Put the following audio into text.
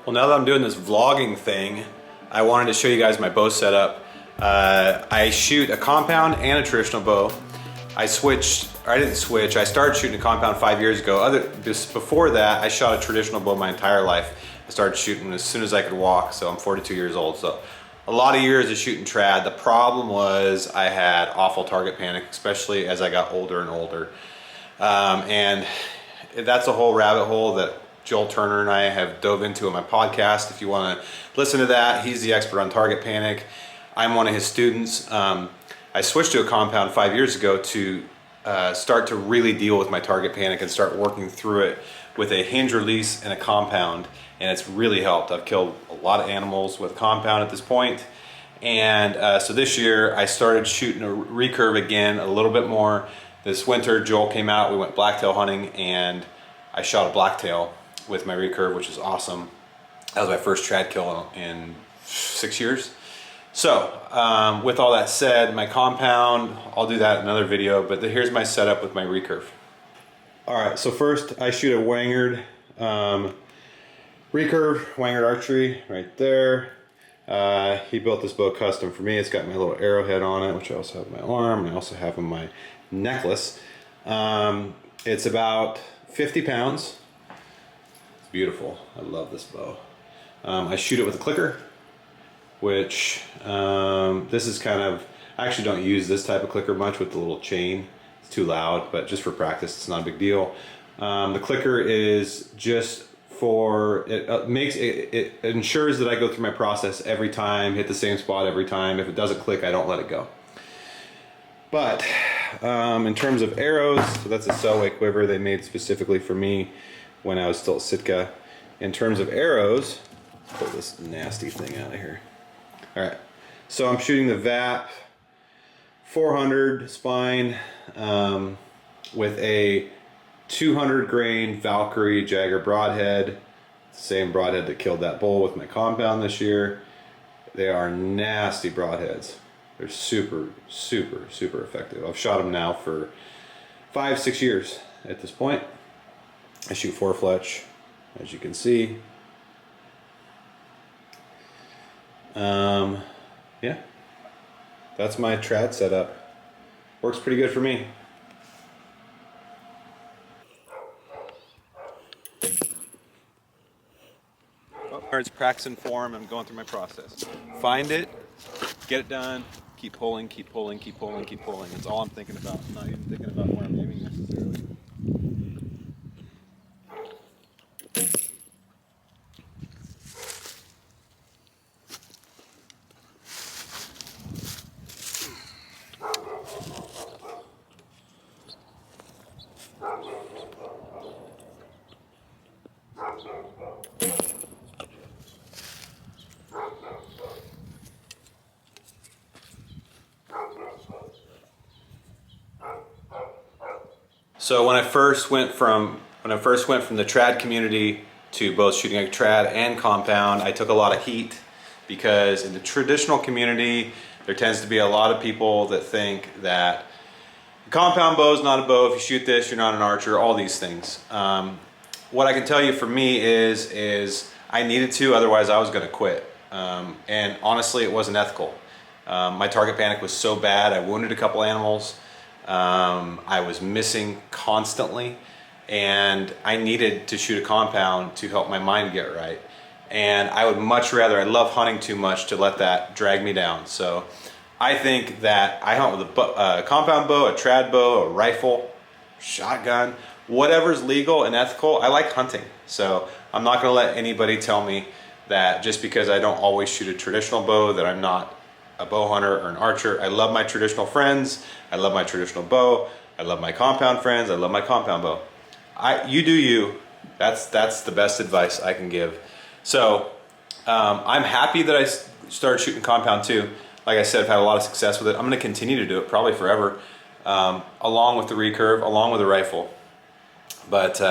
Well, now that I'm doing this vlogging thing, I wanted to show you guys my bow setup. I shoot a compound and a traditional bow. I started shooting a compound 5 years ago. Before that, I shot a traditional bow my entire life. I started shooting as soon as I could walk, so I'm 42 years old. So a lot of years of shooting trad. The problem was I had awful target panic, especially as I got older and older. And that's a whole rabbit hole that Joel Turner and I have dove into on my podcast. If you want to listen to that, he's the expert on target panic. I'm one of his students. I switched to a compound 5 years ago to start to really deal with my target panic and start working through it with a hinge release and a compound, and it's really helped. I've killed a lot of animals with compound at this point. And so this year I started shooting a recurve again a little bit more. This winter Joel came out, we went blacktail hunting, and I shot a blacktail with my recurve, which is awesome. That was my first trad kill in 6 years. So with all that said, my compound, I'll do that in another video, but here's my setup with my recurve. All right, so first I shoot a Wangard recurve, Wangard archery right there. He built this bow custom for me. It's got my little arrowhead on it, which I also have on my arm, and I also have on my necklace. It's about 50 pounds. It's beautiful. I love this bow. I shoot it with a clicker, which this is kind of, I actually don't use this type of clicker much with the little chain. It's too loud, but just for practice, it's not a big deal. The clicker is just for, it ensures that I go through my process every time, hit the same spot every time. If it doesn't click, I don't let it go. But in terms of arrows, so that's a Selway quiver they made specifically for me when I was still at Sitka. In terms of arrows, pull this nasty thing out of here. All right, so I'm shooting the VAP 400 spine with a 200 grain Valkyrie Jagger broadhead, same broadhead that killed that bull with my compound this year. They are nasty broadheads. They're super, super, super effective. I've shot them now for 5-6 years at this point. I shoot 4 fletch, as you can see. Yeah, that's my trad setup. Works pretty good for me. It's practicing form. I'm going through my process. Find it, get it done, keep pulling, keep pulling, keep pulling, keep pulling. That's all I'm thinking about. I'm not even thinking about where I'm aiming necessarily. So when I first went from the trad community to both shooting a trad and compound, I took a lot of heat because in the traditional community there tends to be a lot of people that think that a compound bow is not a bow. If you shoot this, you're not an archer. All these things. What I can tell you for me is I needed to, otherwise I was going to quit. And honestly, it wasn't ethical. My target panic was so bad. I wounded a couple animals. I was missing constantly, and I needed to shoot a compound to help my mind get right. And I would much rather, I love hunting too much to let that drag me down. So I think that I hunt with a compound bow, a trad bow, a rifle, shotgun, whatever's legal and ethical. I like hunting. So I'm not going to let anybody tell me that just because I don't always shoot a traditional bow that I'm not a bow hunter or an archer. I love my traditional friends. I love my traditional bow. I love my compound friends. I love my compound bow. You do you. That's the best advice I can give. So I'm happy that I started shooting compound too. Like I said, I've had a lot of success with it. I'm going to continue to do it probably forever, along with the recurve, along with the rifle. But